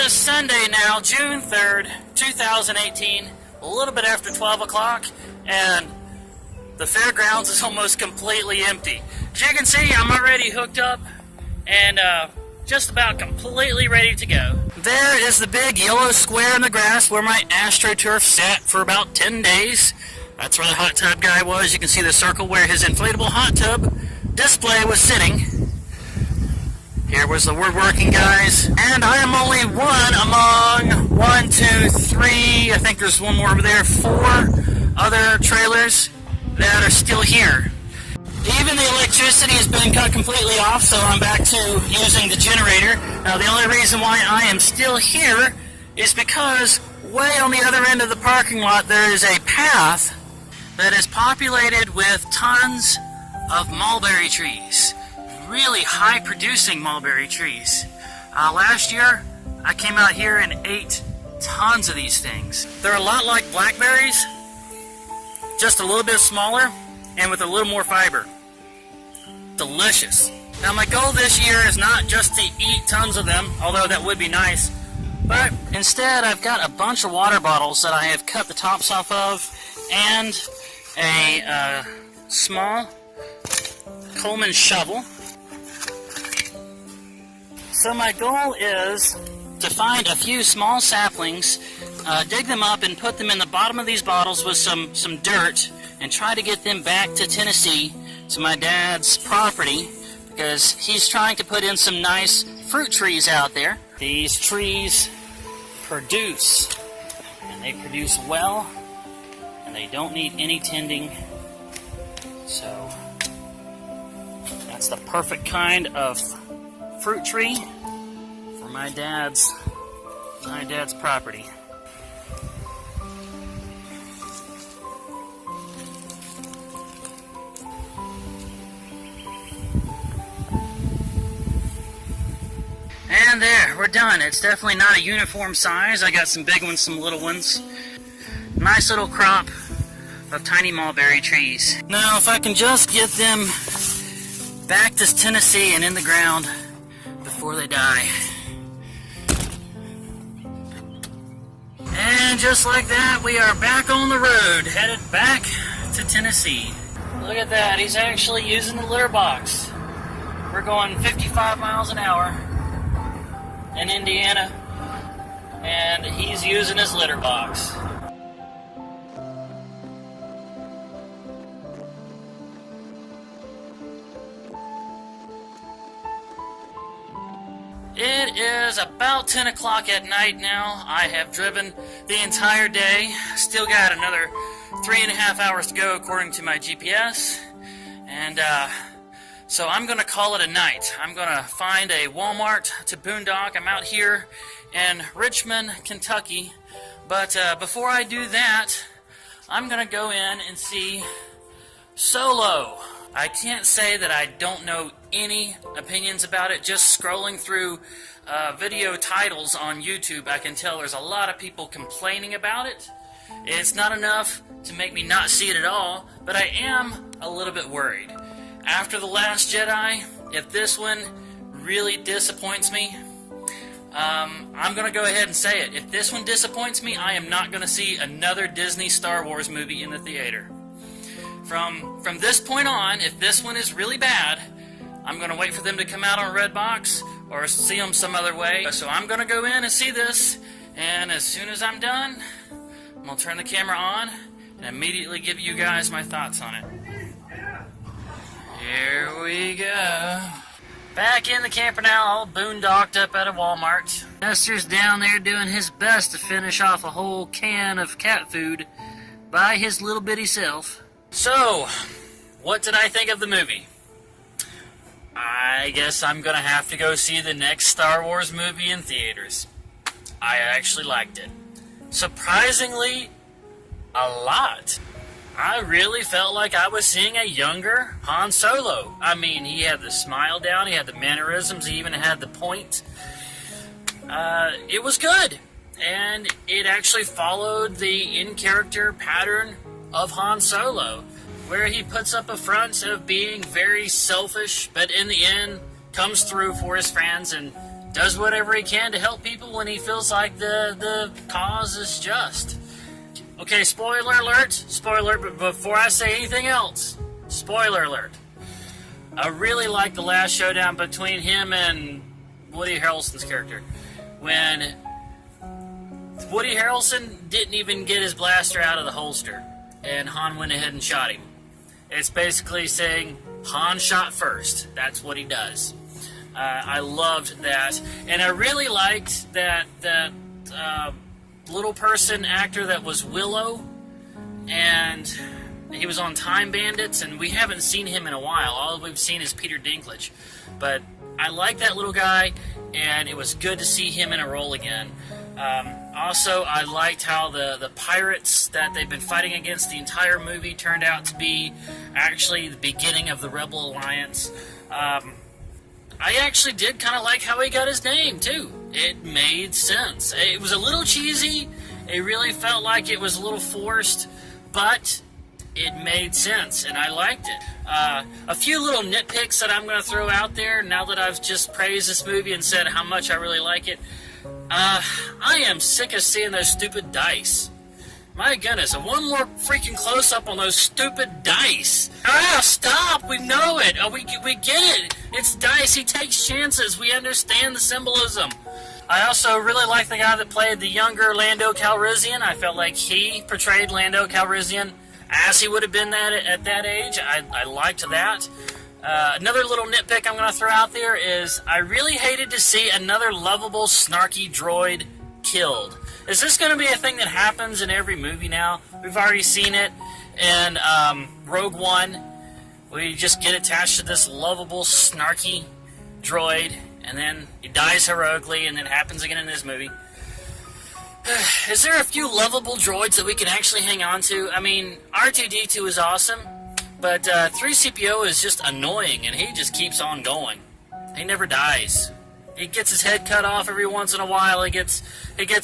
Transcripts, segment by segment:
is Sunday now, June 3rd, 2018, a little bit after 12 o'clock, and the fairgrounds is almost completely empty. As you can see, I'm already hooked up and just about completely ready to go. There is the big yellow square in the grass where my AstroTurf sat for about 10 days. That's where the hot tub guy was. You can see the circle where his inflatable hot tub display was sitting. Here was the woodworking guys, and I am only one among 1, 2, 3, I think there's one more over there, 4 other trailers that are still here. Even the electricity has been cut completely off, so I'm back to using the generator. Now the only reason why I am still here is because way on the other end of the parking lot there is a path that is populated with tons of mulberry trees. Really high producing mulberry trees. Last year I came out here and ate tons of these things. They're a lot like blackberries, just a little bit smaller and with a little more fiber. Delicious. Now my goal this year is not just to eat tons of them, although that would be nice, but instead I've got a bunch of water bottles that I have cut the tops off of and a small Coleman shovel. So my goal is to find a few small saplings, dig them up and put them in the bottom of these bottles with some dirt and try to get them back to Tennessee to my dad's property because he's trying to put in some nice fruit trees out there. These trees produce, and they produce well, and they don't need any tending. So that's the perfect kind of fruit tree for my dad's property. And there, we're done. It's definitely not a uniform size. I got some big ones, some little ones. Nice little crop of tiny mulberry trees. Now, if I can just get them back to Tennessee and in the ground before they die. And just like that, we are back on the road, headed back to Tennessee. Look at that, he's actually using the litter box. We're going 55 miles an hour in Indiana, and he's using his litter box. It is about 10 o'clock at night now. I have driven the entire day. Still got another 3.5 hours to go according to my GPS. And so I'm going to call it a night. I'm going to find a Walmart to boondock. I'm out here in Richmond, Kentucky. But before I do that, I'm going to go in and see Solo. I can't say that I don't know any opinions about it. Just scrolling through video titles on YouTube, I can tell there's a lot of people complaining about it. It's not enough to make me not see it at all, but I am a little bit worried. After The Last Jedi, if this one really disappoints me, I'm going to go ahead and say it. If this one disappoints me, I am not going to see another Disney Star Wars movie in the theater. From this point on, if this one is really bad, I'm going to wait for them to come out on Redbox or see them some other way. So I'm going to go in and see this, and as soon as I'm done, I'm going to turn the camera on and immediately give you guys my thoughts on it. Here we go. Back in the camper now, all boondocked up at a Walmart. Chester's down there doing his best to finish off a whole can of cat food by his little bitty self. So, what did I think of the movie? I guess I'm going to have to go see the next Star Wars movie in theaters. I actually liked it. Surprisingly, a lot. I really felt like I was seeing a younger Han Solo. I mean, he had the smile down, he had the mannerisms, he even had the point. It was good. And it actually followed the in-character pattern of Han Solo, where he puts up a front of being very selfish, but in the end comes through for his friends and does whatever he can to help people when he feels like the cause is just. Okay, spoiler alert, but before I say anything else, spoiler alert. I really like the last showdown between him and Woody Harrelson's character. When Woody Harrelson didn't even get his blaster out of the holster, and Han went ahead and shot him. It's basically saying, Han shot first. That's what he does. I loved that. And I really liked that little person actor that was Willow, and he was on Time Bandits, and we haven't seen him in a while. All we've seen is Peter Dinklage. But I like that little guy, and it was good to see him in a role again. Also, I liked how the pirates that they've been fighting against the entire movie turned out to be actually the beginning of the Rebel Alliance. I actually did kind of like how he got his name, too. It made sense. It was a little cheesy. It really felt like it was a little forced, but it made sense, and I liked it. A few little nitpicks that I'm going to throw out there now that I've just praised this movie and said how much I really like it. I am sick of seeing those stupid dice. My goodness, one more freaking close-up on those stupid dice. Stop! We know it. We get it. It's dice. He takes chances. We understand the symbolism. I also really like the guy that played the younger Lando Calrissian. I felt like he portrayed Lando Calrissian as he would have been at that age. I liked that. Another little nitpick I'm going to throw out there is I really hated to see another lovable, snarky droid killed. Is this going to be a thing that happens in every movie now? We've already seen it in Rogue One. We just get attached to this lovable, snarky droid, and then he dies heroically, and then it happens again in this movie. Is there a few lovable droids that we can actually hang on to? I mean, R2-D2 is awesome, but 3CPO is just annoying, and he just keeps on going. He never dies. He gets his head cut off every once in a while. He gets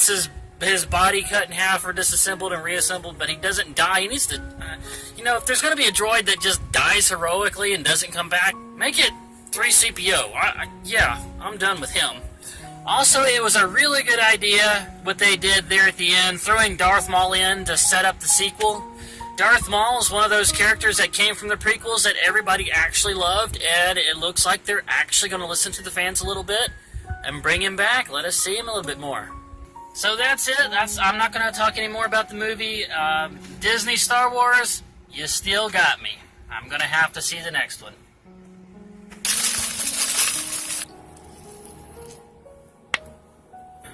his body cut in half or disassembled and reassembled, but he doesn't die. He needs to, if there's going to be a droid that just dies heroically and doesn't come back, make it 3CPO. Yeah, I'm done with him. Also, it was a really good idea what they did there at the end, throwing Darth Maul in to set up the sequel. Darth Maul is one of those characters that came from the prequels that everybody actually loved, and it looks like they're actually going to listen to the fans a little bit and bring him back. Let us see him a little bit more. So that's it. I'm not going to talk any more about the movie. Disney Star Wars, you still got me. I'm going to have to see the next one.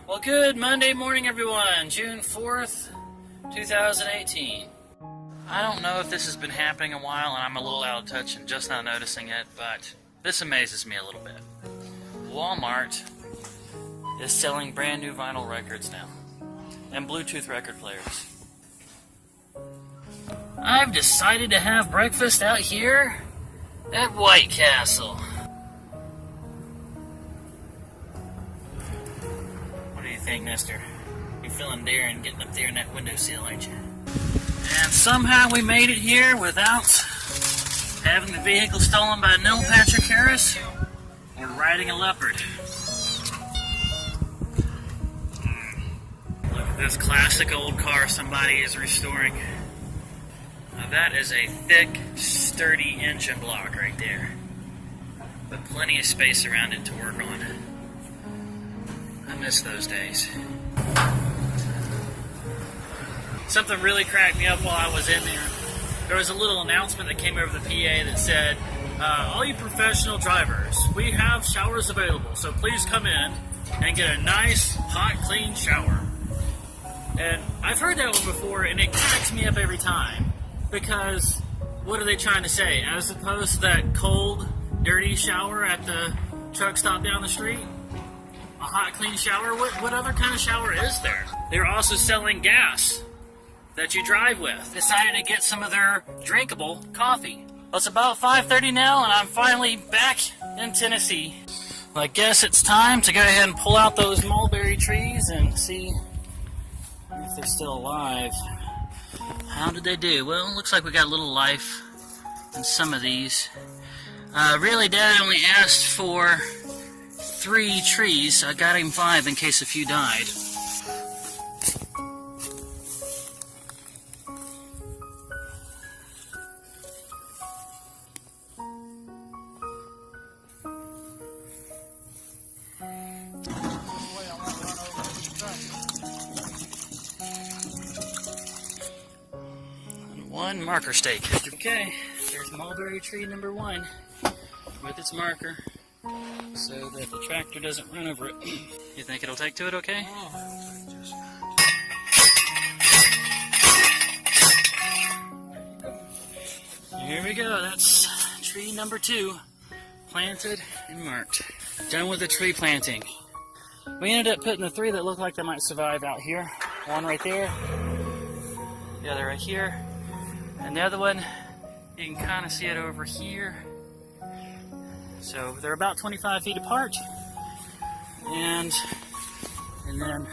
Well, good Monday morning, everyone. June 4th, 2018. I don't know if this has been happening a while and I'm a little out of touch and just now noticing it, but this amazes me a little bit. Walmart is selling brand new vinyl records now and Bluetooth record players. I've decided to have breakfast out here at White Castle. What do you think, mister? You're feeling daring getting up there in that windowsill, aren't you? And somehow we made it here without having the vehicle stolen by Neil Patrick Harris or riding a leopard. Look at this classic old car somebody is restoring. Now that is a thick, sturdy engine block right there, with plenty of space around it to work on. I miss those days. Something really cracked me up while I was in there. There was a little announcement that came over the PA that said, all you professional drivers, we have showers available, so please come in and get a nice, hot, clean shower. And I've heard that one before, and it cracks me up every time. Because, what are they trying to say? As opposed to that cold, dirty shower at the truck stop down the street? A hot, clean shower? What other kind of shower is there? They're also selling gas that you drive with. Decided to get some of their drinkable coffee. Well, it's about 5:30 now, and I'm finally back in Tennessee. Well, I guess it's time to go ahead and pull out those mulberry trees and see if they're still alive. How did they do? Well, it looks like we got a little life in some of these. Really, Dad only asked for 3 trees. I got him 5 in case a few died. And 1 marker stake. Okay, there's mulberry tree number 1 with its marker, so that the tractor doesn't run over it. You think it'll take to it okay? Here we go, that's tree number 2, planted and marked. Done with the tree planting. We ended up putting the 3 that looked like they might survive out here. 1 right there, the other right here, and the other one, you can kind of see it over here. So they're about 25 feet apart, and then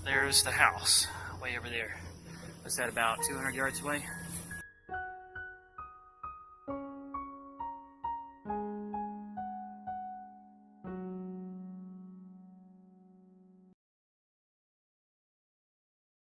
there's the house way over there. What's that, about 200 yards away?